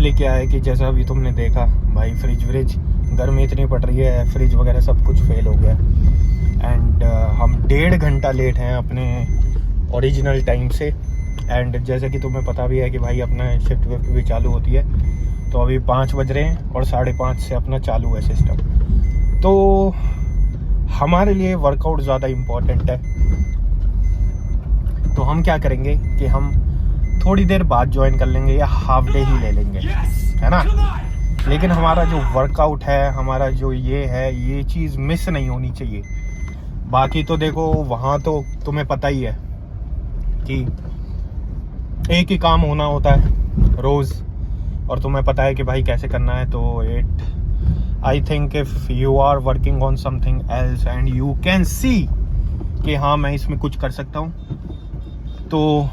Actually क्या है कि जैसा अभी तुमने देखा भाई, फ्रिज व्रिज गर्मी इतनी पड़ रही है, फ्रिज वगैरह सब कुछ फेल हो गया। एंड हम 1.5 घंटा लेट हैं अपने ओरिजिनल टाइम से। एंड जैसे कि तुम्हें पता भी है कि भाई अपना शिफ्ट विफ्ट भी चालू होती है, तो अभी 5 बज रहे हैं और 5:30 से अपना चालू है सिस्टम। तो हमारे लिए वर्कआउट ज़्यादा इम्पोर्टेंट है। तो हम क्या करेंगे कि हम थोड़ी देर बाद ज्वाइन कर लेंगे या हाफ डे ही ले लेंगे, है ना। लेकिन हमारा जो वर्कआउट है, हमारा जो ये है, ये चीज़ मिस नहीं होनी चाहिए। बाकी तो देखो वहाँ तो तुम्हें पता ही है कि एक ही काम होना होता है रोज़, और तुम्हें पता है कि भाई कैसे करना है। तो I think if you are working on something else and you can see कि हाँ मैं इसमें कुछ कर सकता हूँ, तो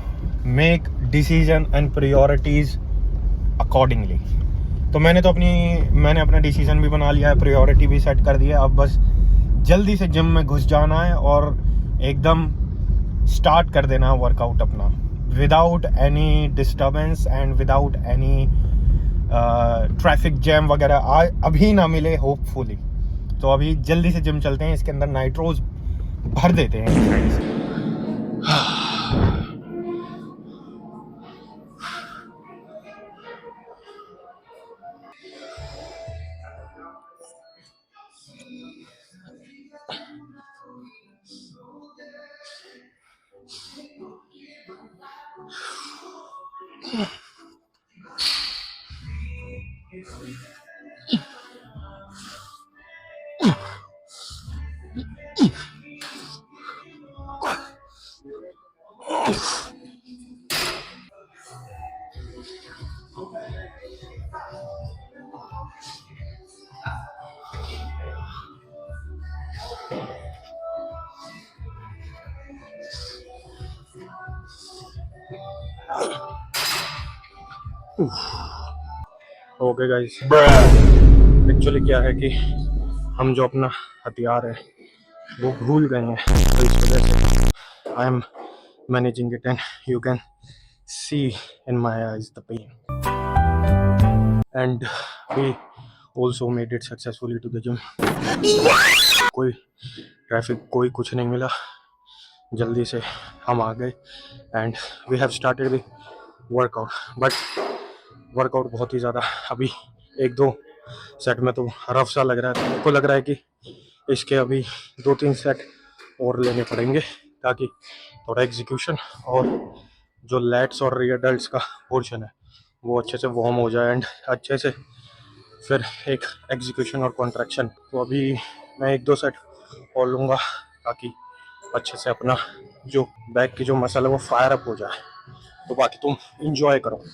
make decision and priorities accordingly. तो मैंने अपना डिसीजन भी बना लिया है, प्रायोरिटी भी सेट कर दिया है। अब बस जल्दी से जिम में घुस जाना है और एकदम स्टार्ट कर देना है वर्कआउट अपना, without any disturbance and without any traffic jam वगैरह अभी ना मिले होपफुली। तो अभी जल्दी से जिम चलते हैं, इसके अंदर नाइट्रोज भर देते हैं। ओके गाइस, एक्चुअली क्या है कि हम जो अपना हथियार है वो भूल गए हैं, तो इस वजह से I am managing it and you can see in my eyes the pain and we also made it successfully to the gym. कोई ट्रैफिक कोई कुछ नहीं मिला, जल्दी से हम आ गए and we have started the workout. But workout बहुत ही ज़्यादा अभी 1-2 सेट में तो रफ सा लग रहा है। तो मेरे को लग रहा है कि इसके अभी 2-3 सेट और लेने पड़ेंगे, ताकि थोड़ा एग्जीक्यूशन और जो लैट्स और रियर डेल्ट्स का पोर्शन है वो अच्छे से वार्म हो जाए एंड अच्छे से फिर एक एग्जीक्यूशन और कॉन्ट्रैक्शन। तो अभी मैं 1-2 सेट और लूँगा, ताकि अच्छे से अपना जो बैक की जो मसल है वो फायर अप हो जाए। तो बाकी तुम इंजॉय करो।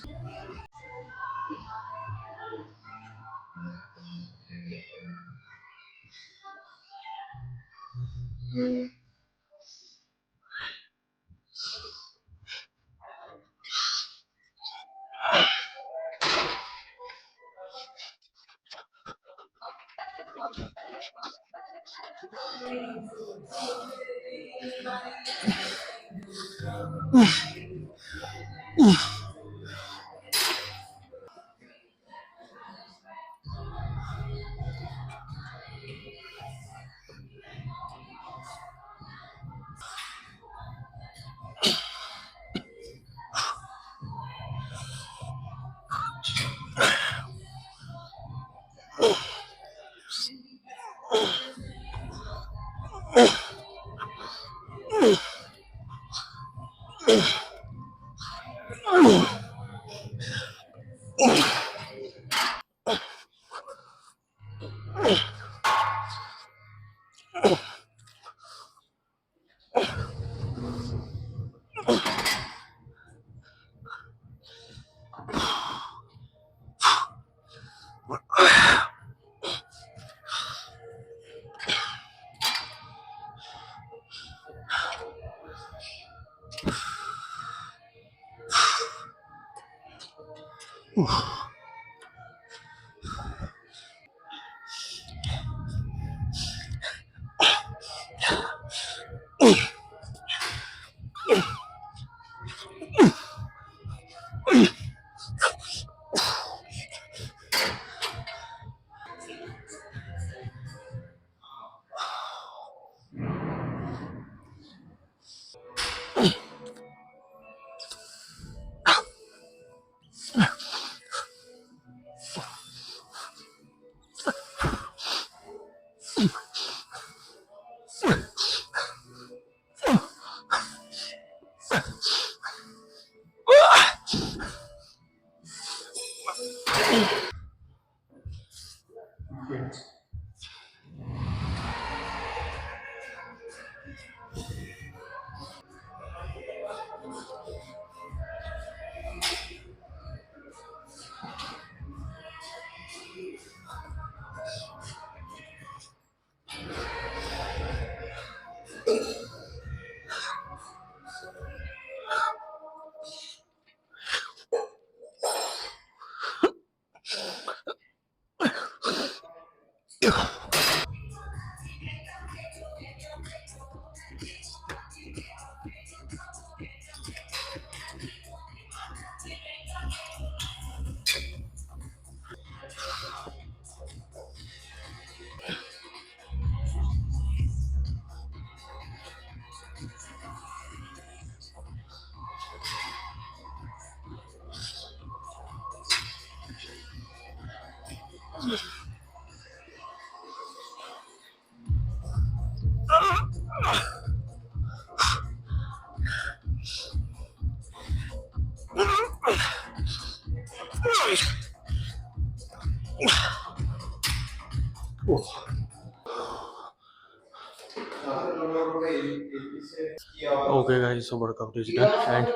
Okay guys, so workout is done and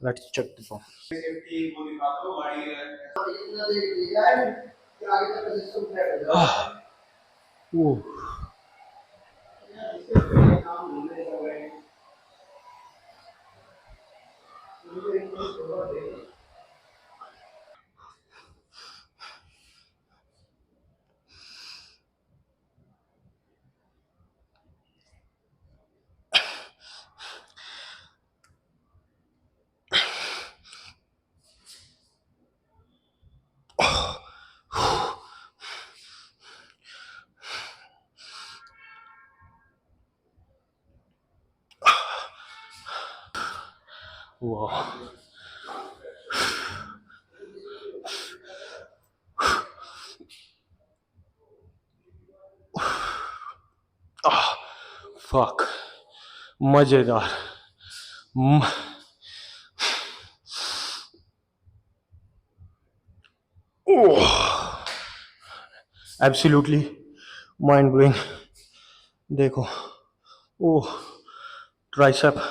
let's check the form. Ooh. Wow. Fuck. मजेदार. Absolutely mind blowing. देखो, ओह, ट्राइसेप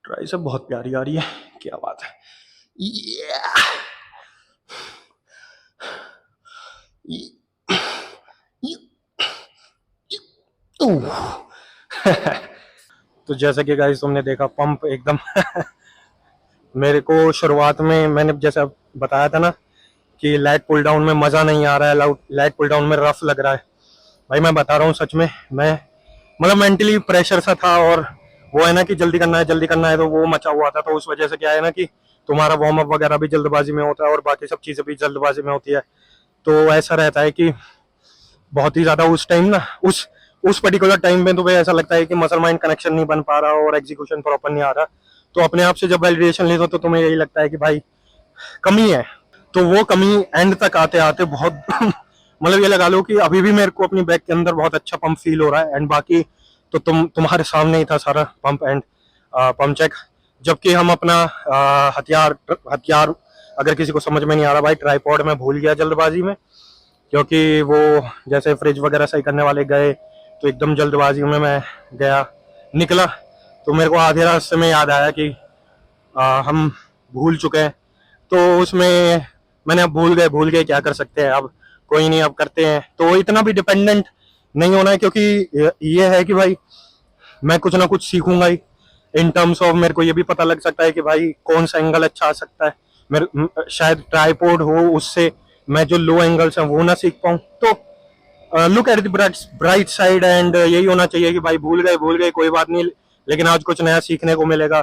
ट्राइसेप बहुत प्यारी आ रही है. क्या बात है. तो जैसा कि गाइस तुमने देखा पंप एकदम मेरे को शुरुआत में मैंने जैसा बताया था ना कि लाइट पुल डाउन में मजा नहीं आ रहा है, लाइट पुल डाउन में रफ लग रहा है. भाई मैं बता रहा हूँ सच में, मैं मतलब मेंटली प्रेशर सा था और वो है ना कि जल्दी करना है तो वो मचा हुआ था. तो उस वजह से क्या है ना कि तुम्हारा वार्म अप वगैरह भी जल्दबाजी में होता है और बाकी सब चीजें भी जल्दबाजी में होती है. तो ऐसा रहता है कि बहुत ही ज्यादा उस टाइम ना उस पर्टिकुलर टाइम में तो भाई ऐसा लगता है कि मसल माइंड कनेक्शन नहीं बन पा रहा और एग्जीक्यूशन प्रॉपर नहीं आ रहा. तो अपने आप से जब वैलिडेशन लेते हो तो तुम्हें यही लगता है कि भाई कमी है. तो वो कमी एंड तक आते आते बहुत मतलब ये लगा लो कि अभी भी मेरे को अपनी बैक के अंदर बहुत अच्छा पंप फील हो रहा है. एंड बाकी तो तुम्हारे सामने ही था सारा पंप एंड पंप चेक. जबकि हम अपना हथियार अगर किसी को समझ में नहीं आ रहा भाई, ट्राइपॉड में भूल गया जल्दबाजी में, क्योंकि वो जैसे फ्रिज वगैरह सही करने वाले गए तो एकदम जल्दबाजी में मैं गया निकला. तो मेरे को आधे रास्ते में याद आया कि हम भूल चुके हैं. तो उसमें मैंने अब भूल गए क्या कर सकते हैं, अब कोई नहीं, अब करते हैं. तो इतना भी डिपेंडेंट नहीं होना है, क्योंकि ये है कि भाई मैं कुछ ना कुछ सीखूंगा ही. इन टर्म्स ऑफ मेरे को ये भी पता लग सकता है कि भाई कौन सा एंगल अच्छा आ सकता है. मेरे शायद ट्राइपॉड हो, उससे मैं जो लो एंगल्स हैं वो ना सीख पाऊँ. तो look at the bright side and यही होना चाहिए कि भाई भूल गए कोई बात नहीं, लेकिन आज कुछ नया सीखने को मिलेगा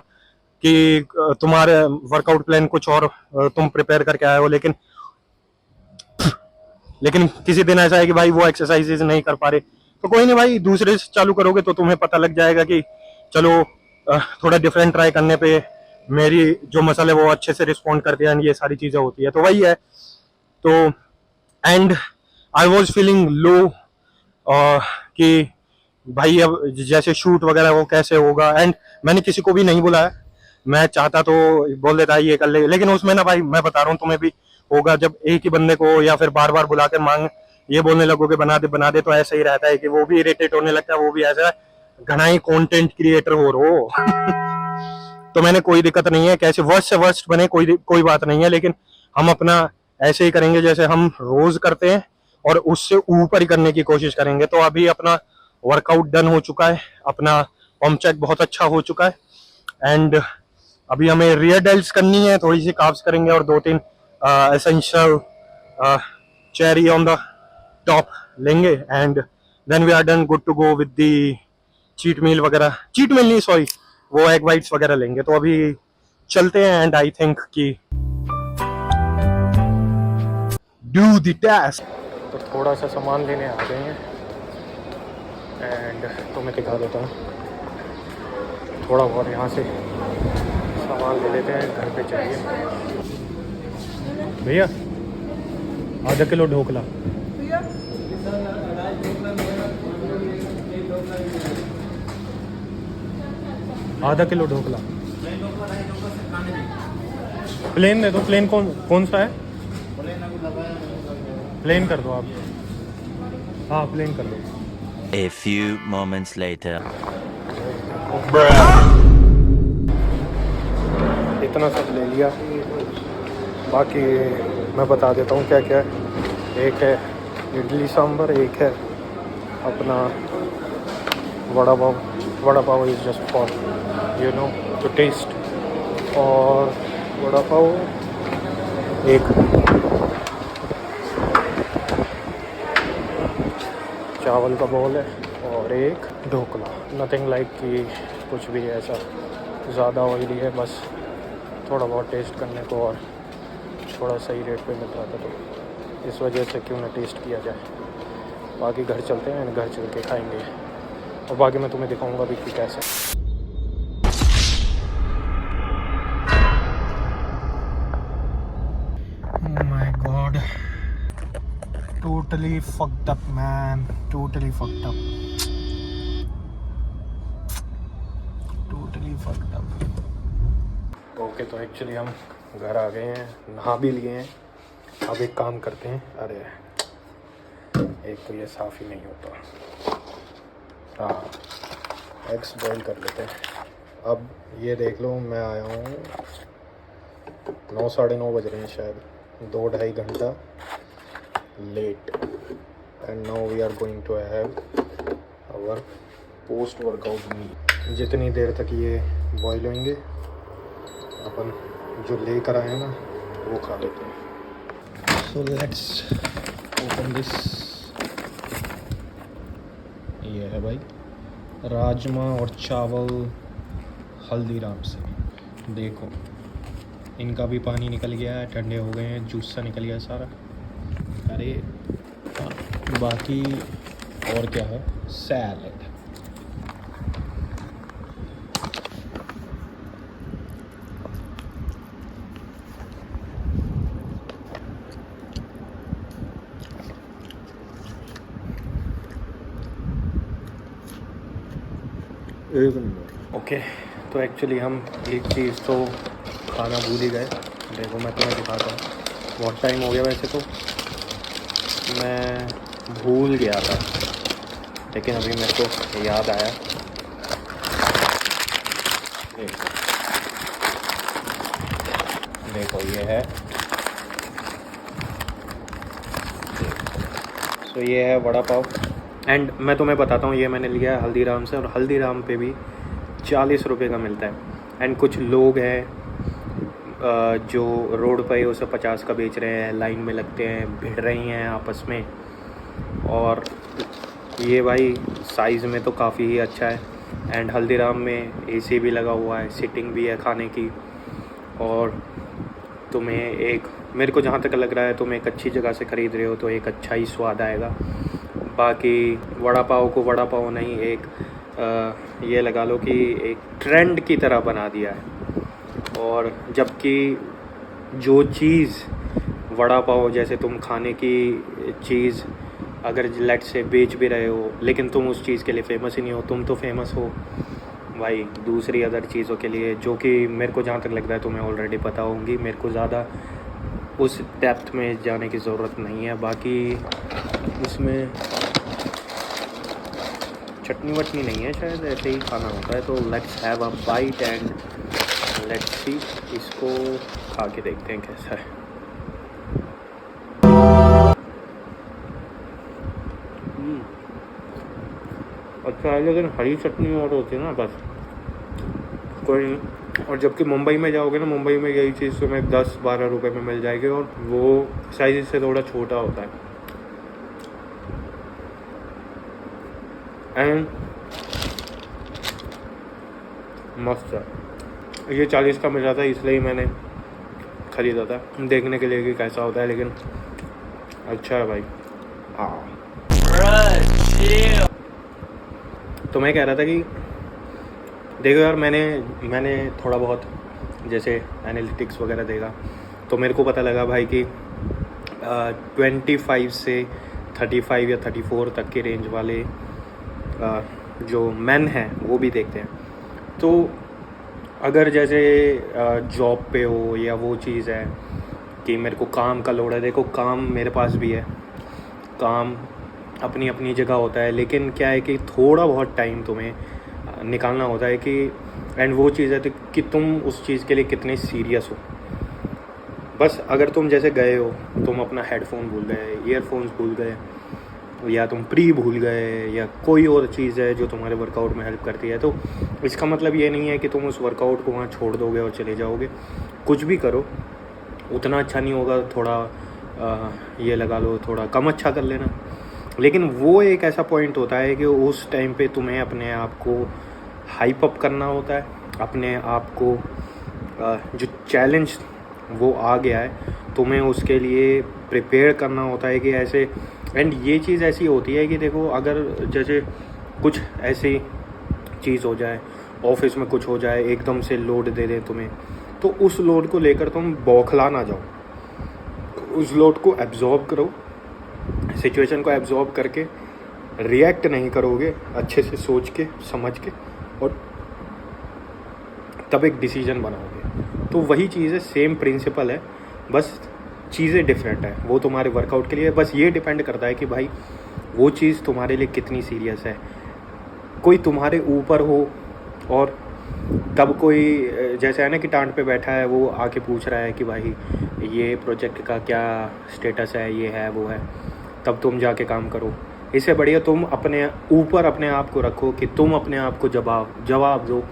कि तुम्हारे वर्कआउट प्लान कुछ और तुम प्रिपेयर करके आए हो, लेकिन किसी दिन ऐसा है कि भाई वो एक्सरसाइजेज नहीं कर पा रहे. तो कोई नहीं भाई, दूसरे से चालू करोगे तो तुम्हें पता लग जाएगा कि चलो थोड़ा डिफरेंट ट्राई करने पे मेरी जो मसल है वो अच्छे से रिस्पॉन्ड करती है. ये सारी चीजें होती है. तो वही है. तो and I was feeling low कि भाई अब जैसे शूट वगैरह वो कैसे होगा. एंड मैंने किसी को भी नहीं बुलाया, मैं चाहता तो बोल देता ये कर ले, लेकिन उसमें ना भाई मैं बता रहा हूँ तुम्हें भी होगा, जब एक ही बंदे को या फिर बार बार बुला कर ये बोलने लगोगे बना दे, तो ऐसा ही रहता है कि वो भी इरिटेट होने लगता है, वो भी ऐसा घना ही कंटेंट क्रिएटर हो रो तो मैंने कोई दिक्कत नहीं है, कैसे वर्स्ट से वर्स्ट बने कोई बात नहीं है, लेकिन हम अपना ऐसे ही करेंगे जैसे हम रोज करते हैं और उससे ऊपर ही करने की कोशिश करेंगे। तो अभी अपना वर्कआउट डन हो चुका है, अपना पंप चेक बहुत अच्छा हो चुका है एंड अभी हमें रियर डेल्ट्स करनी है, थोड़ी सी कार्ब्स करेंगे और 2-3 essential cherry on the top लेंगे and then we are done, good to go with the cheat meal वगैरह, चीट मील नहीं सॉरी, वो एग वाइट्स वगैरह लेंगे। तो अभी चलते हैं एंड आई थिंक कि डू द टास्क। तो थोड़ा सा सामान लेने आ गए हैं एंड तो मैं दिखा देता हूँ, थोड़ा बहुत यहाँ से सामान ले लेते हैं, घर पे चाहिए। भैया आधा किलो ढोकला, आधा किलो ढोकला प्लेन दे दो। प्लेन कौन सा है? प्लेन कर दो आप। हाँ प्लेन कर दो। A few moments later. इतना सब ले लिया, बाकी मैं बता देता हूँ क्या क्या है। एक है इडली सांभर, एक है अपना vada pav. Vada pav is just for you know to taste, और वड़ा पाव एक, चावल का बाउल है और एक ढोकला। नथिंग लाइक कि कुछ भी ऐसा ज़्यादा ऑयली है, बस थोड़ा बहुत टेस्ट करने को और थोड़ा सही रेट पे मिल रहा था, तो इस वजह से क्यों ना टेस्ट किया जाए। बाकी घर चलते हैं, घर चल के खाएंगे और बाकी मैं तुम्हें दिखाऊंगा भी कि कैसे। Oh my God, totally fucked up man, totally fucked up, totally fucked up। Okay तो एक्चुअली हम घर आ गए हैं, नहा भी लिए हैं। अब एक काम करते हैं, अरे एक तो ये साफ़ ही नहीं होता। हाँ, एग्स बॉईल कर लेते हैं। अब ये देख लो, मैं आया हूँ 9 साढ़े 9 बज रहे हैं शायद, 2-2.5 घंटा late and now we are going to have our post workout meal. जितनी देर तक ये बॉईल होंगे, अपन जो लेकर आए हैं ना वो खा लेते हैं। So let's open this. ये है भाई राजमा और चावल हल्दीराम से। देखो इनका भी पानी निकल गया है, ठंडे हो गए हैं, जूस सा निकल गया सारा। अरे बाकी और क्या है, सैलड। ओके तो एक्चुअली हम एक चीज़ तो खाना भूल ही गए। देखो मैं तुम्हें दिखाता हूँ, बहुत टाइम हो गया वैसे तो मैं भूल गया था, लेकिन अभी मेरे को याद आया। देखो ये है, तो ये है वड़ा पाव एंड मैं तुम्हें बताता हूँ, ये मैंने लिया है हल्दीराम से, और हल्दीराम पे भी 40 रुपये का मिलता है। एंड कुछ लोग हैं जो रोड पर ही उसे 50 का बेच रहे हैं, लाइन में लगते हैं, भिड़ रही हैं आपस में। और ये भाई साइज़ में तो काफ़ी ही अच्छा है एंड हल्दीराम में एसी भी लगा हुआ है, सीटिंग भी है खाने की, और तुम्हें एक, मेरे को जहाँ तक लग रहा है तुम एक अच्छी जगह से ख़रीद रहे हो तो एक अच्छा ही स्वाद आएगा। बाकी वड़ा पाव को वड़ा पाव नहीं, एक ये लगा लो कि एक ट्रेंड की तरह बना दिया है। और जबकि जो चीज़ वड़ा पाव जैसे तुम खाने की चीज़ अगर लेट से बेच भी रहे हो, लेकिन तुम उस चीज़ के लिए फ़ेमस ही नहीं हो। तुम तो फेमस हो भाई दूसरी अदर चीज़ों के लिए, जो कि मेरे को जहाँ तक लग रहा है तुम्हें ऑलरेडी पता होंगी। मेरे को ज़्यादा उस डेप्थ में जाने की ज़रूरत नहीं है। बाकी इसमें चटनी वटनी नहीं है शायद, ऐसे ही खाना होता है। तो let's have a bite and let's see, इसको खा के देखते हैं कैसा है। अच्छा है, लेकिन हरी चटनी और होती है ना, बस कोई नहीं। और जबकि मुंबई में जाओगे ना, मुंबई में यही चीज़ तुम्हें 10-12 रुपए में मिल जाएगी और वो साइज से थोड़ा छोटा होता है। एंड मस्त है। ये 40 का मिल रहा था, इसलिए मैंने ख़रीदा था देखने के लिए कि कैसा होता है, लेकिन अच्छा है भाई। हाँ, तो मैं कह रहा था कि देखो यार, मैंने थोड़ा बहुत जैसे एनालिटिक्स वगैरह देखा, तो मेरे को पता लगा भाई कि 25 से 35 या 34 तक के रेंज वाले जो मेन हैं वो भी देखते हैं। तो अगर जैसे जॉब पे हो या वो चीज़ है कि मेरे को काम का लोड है, देखो काम मेरे पास भी है, काम अपनी अपनी जगह होता है, लेकिन क्या है कि थोड़ा बहुत टाइम तुम्हें निकालना होता है कि एंड वो चीज़ है कि तुम उस चीज़ के लिए कितने सीरियस हो। बस अगर तुम जैसे गए हो, तुम अपना हेडफोन भूल गए, ईयरफोन्स भूल गए, या तुम प्री भूल गए, या कोई और चीज़ है जो तुम्हारे वर्कआउट में हेल्प करती है, तो इसका मतलब ये नहीं है कि तुम उस वर्कआउट को वहाँ छोड़ दोगे और चले जाओगे। कुछ भी करो, उतना अच्छा नहीं होगा, थोड़ा ये लगा लो, थोड़ा कम अच्छा कर लेना। लेकिन वो एक ऐसा पॉइंट होता है कि उस टाइम पे तुम्हें अपने आप को हाइप अप करना होता है, अपने आप को जो चैलेंज वो आ गया है तुम्हें उसके लिए प्रिपेयर करना होता है कि ऐसे। एंड ये चीज़ ऐसी होती है कि देखो, अगर जैसे कुछ ऐसी चीज़ हो जाए, ऑफिस में कुछ हो जाए, एकदम से लोड दे दे तुम्हें, तो उस लोड को लेकर तुम बौखला ना जाओ, उस लोड को एब्जॉर्ब करो, सिचुएशन को एब्जॉर्ब करके रिएक्ट नहीं करोगे, अच्छे से सोच के समझ के, और तब एक डिसीजन बनाओगे। तो वही चीज़ है, सेम प्रिंसिपल है, बस चीज़ें डिफरेंट है। वो तुम्हारे वर्कआउट के लिए बस ये डिपेंड करता है कि भाई वो चीज़ तुम्हारे लिए कितनी सीरियस है। कोई तुम्हारे ऊपर हो और तब कोई जैसे है ना कि टांट पे बैठा है, वो आके पूछ रहा है कि भाई ये प्रोजेक्ट का क्या स्टेटस है, ये है वो है, तब तुम जाके काम करो। इससे बढ़िया तुम अपने ऊपर अपने आप को रखो कि तुम अपने आप को जवाब दो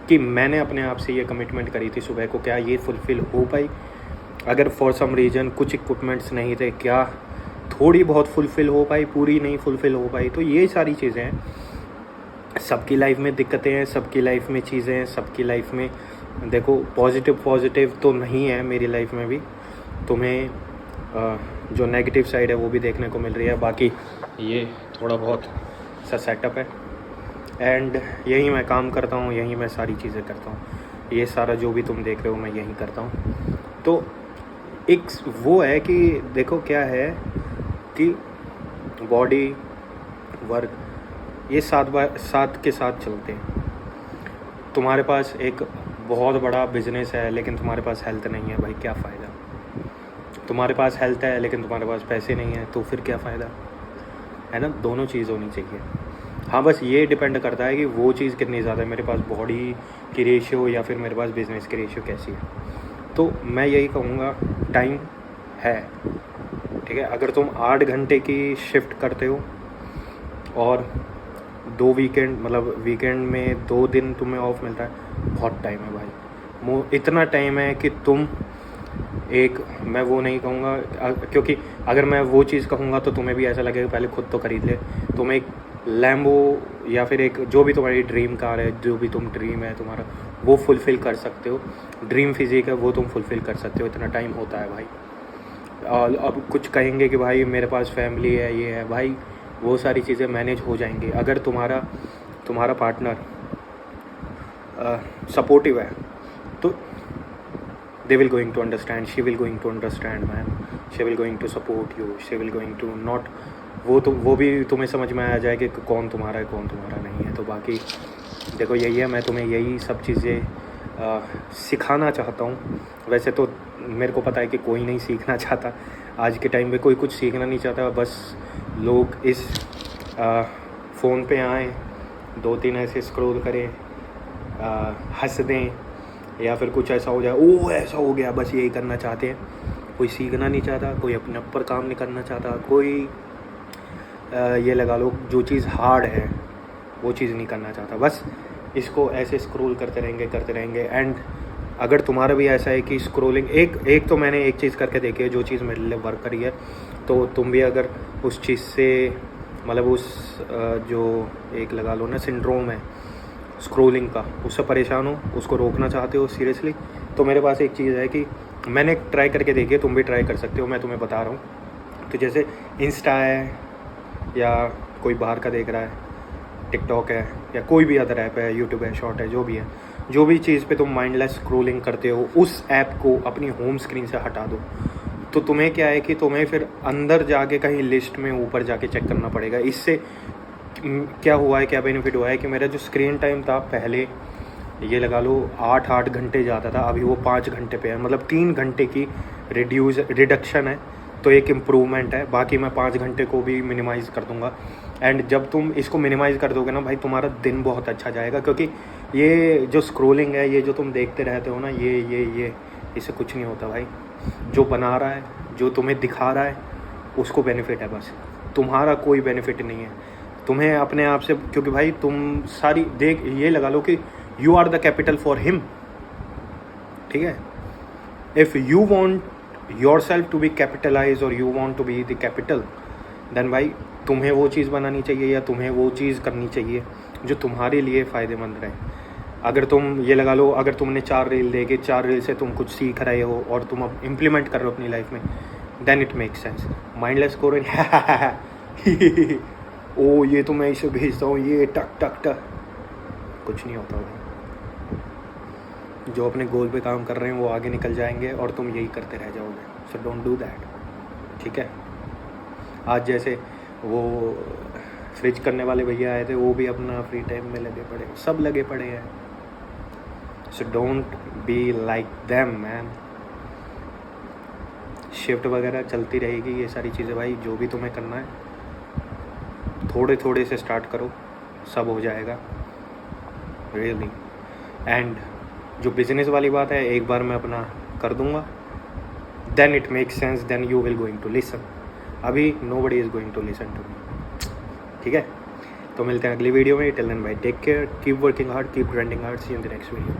कि मैंने अपने आप से ये कमिटमेंट करी थी सुबह को, क्या ये फुलफ़िल हो पाई? अगर फॉर सम रीज़न कुछ इक्विपमेंट्स नहीं थे, क्या थोड़ी बहुत फुलफ़िल हो पाई, पूरी नहीं फुलफ़िल हो पाई? तो ये सारी चीज़ें हैं। सबकी लाइफ में दिक्कतें हैं, सबकी लाइफ में चीज़ें हैं, सबकी लाइफ में देखो पॉजिटिव तो नहीं है, मेरी लाइफ में भी तुम्हें जो नेगेटिव साइड है वो भी देखने को मिल रही है। बाकी ये थोड़ा बहुत सा सेटअप है एंड यही मैं काम करता हूँ, यही मैं सारी चीज़ें करता हूँ। ये सारा जो भी तुम देख रहे हो मैं यही करता हूँ। तो एक वो है कि देखो क्या है कि बॉडी वर्क ये साथ के साथ चलते हैं। तुम्हारे पास एक बहुत बड़ा बिजनेस है लेकिन तुम्हारे पास हेल्थ नहीं है, भाई क्या फ़ायदा? तुम्हारे पास हेल्थ है लेकिन तुम्हारे पास पैसे नहीं है, तो फिर क्या फ़ायदा? है ना, दोनों चीज़ होनी चाहिए। हाँ, बस ये डिपेंड करता है कि वो चीज़ कितनी ज़्यादा है, मेरे पास बॉडी की रेशियो या फिर मेरे पास बिज़नेस की रेशियो कैसी है। तो मैं यही कहूँगा, टाइम है, ठीक है। अगर तुम 8 घंटे की शिफ्ट करते हो और 2 वीकेंड मतलब वीकेंड में 2 दिन तुम्हें ऑफ मिलता है, बहुत टाइम है भाई। इतना टाइम है कि तुम मैं वो नहीं कहूँगा, क्योंकि अगर मैं वो चीज़ कहूँगा तो तुम्हें भी ऐसा लगेगा पहले खुद तो खरीद ले। तुम एक लैम्बो या फिर एक जो भी तुम्हारी ड्रीम कार है, जो भी तुम ड्रीम है तुम्हारा, वो फुलफ़िल कर सकते हो। ड्रीम फिजिक है वो तुम फुलफ़िल कर सकते हो, इतना टाइम होता है भाई। और अब कुछ कहेंगे कि भाई मेरे पास फैमिली है, ये है, भाई वो सारी चीज़ें मैनेज हो जाएंगी अगर तुम्हारा पार्टनर सपोर्टिव है। तो they will going to understand, she will going to understand man, she will going to support you, she will going to not, वो भी तुम्हें समझ में आ जाए कि कौन तुम्हारा है कौन तुम्हारा नहीं है। तो बाकी देखो यही है, मैं तुम्हें यही सब चीज़ें सिखाना चाहता हूँ। वैसे तो मेरे को पता है कि कोई नहीं सीखना चाहता, आज के टाइम पे कोई कुछ सीखना नहीं चाहता, बस लोग इस फ़ोन पे आएँ, 2-3 ऐसे स्क्रॉल करें, हंस दें या फिर कुछ ऐसा हो जाए, ओह ऐसा हो गया, बस यही करना चाहते हैं। कोई सीखना नहीं चाहता, कोई अपने ऊपर काम नहीं करना चाहता, कोई ये लगा लो जो चीज़ हार्ड है वो चीज़ नहीं करना चाहता। बस इसको ऐसे स्क्रॉल करते रहेंगे। एंड अगर तुम्हारा भी ऐसा है कि स्क्रॉलिंग एक तो मैंने एक चीज़ करके देखी है जो चीज़ मेरे लिए वर्क करी है, तो तुम भी अगर उस चीज़ से मतलब उस जो एक लगा लो ना सिंड्रोम है स्क्रॉलिंग का, उससे परेशान हो, उसको रोकना चाहते हो सीरियसली, तो मेरे पास एक चीज़ है कि मैंने ट्राई करके देखी है, तुम भी ट्राई कर सकते हो, मैं तुम्हें बता रहा हूँ। तो जैसे इंस्टा है या कोई बाहर का देख रहा है, टिकटॉक है या कोई भी अदर ऐप है, यूट्यूब है, शॉर्ट है, जो भी है, जो भी चीज़ पे तुम माइंडलेस स्क्रॉलिंग करते हो उस ऐप को अपनी होम स्क्रीन से हटा दो। तो तुम्हें क्या है कि तुम्हें फिर अंदर जाके कहीं लिस्ट में ऊपर जाके चेक करना पड़ेगा। इससे क्या हुआ है, क्या बेनिफिट हुआ है कि मेरा जो स्क्रीन टाइम था पहले ये लगा लो 8 घंटे जाता था, अभी वो 5 घंटे पे है, मतलब 3 घंटे की रिडक्शन है, तो एक इम्प्रूवमेंट है। बाकी मैं 5 घंटे को भी मिनिमाइज़ कर दूंगा। एंड जब तुम इसको मिनिमाइज़ कर दोगे ना भाई, तुम्हारा दिन बहुत अच्छा जाएगा, क्योंकि ये जो स्क्रॉलिंग है, ये जो तुम देखते रहते हो ना, ये इससे कुछ नहीं होता भाई। जो बना रहा है, जो तुम्हें दिखा रहा है, उसको बेनिफिट है, बस तुम्हारा कोई बेनिफिट नहीं है तुम्हें अपने आप से, क्योंकि भाई तुम सारी देख ये लगा लो कि you are the capital for him, ठीक है। If you want yourself to be capitalize और you want to be the capital, then भाई तुम्हें वो चीज़ बनानी चाहिए या तुम्हें वो चीज़ करनी चाहिए जो तुम्हारे लिए फ़ायदेमंद रहे। अगर तुम ये लगा लो, अगर तुमने 4 रील देखे, 4 रील से तुम कुछ सीख रहे हो और तुम अब इम्प्लीमेंट कर रहे हो अपनी लाइफ में, then it makes sense. Mindless scoring ओ ये तो मैं इसे भेजता हूँ, ये टक टक टक, कुछ नहीं होता भाई। जो अपने गोल पे काम कर रहे हैं वो आगे निकल जाएंगे और तुम यही करते रह जाओगे। सो डोंट डू दैट, ठीक है। आज जैसे वो फ्रिज करने वाले भैया आए थे, वो भी अपना फ्री टाइम में लगे पड़े, सब लगे पड़े हैं। So don't be like them man. Shift वगैरह चलती रहेगी, ये सारी चीज़ें भाई, जो भी तुम्हें करना है थोड़े थोड़े से स्टार्ट करो, सब हो जाएगा रियली। एंड जो बिजनेस वाली बात है, एक बार मैं अपना कर दूंगा, then it makes sense, then you will going to listen. अभी nobody is going to listen to me, ठीक है। तो मिलते हैं अगली वीडियो में। टिल देन भाई take care, keep working hard, keep grinding hard, see you in the next video.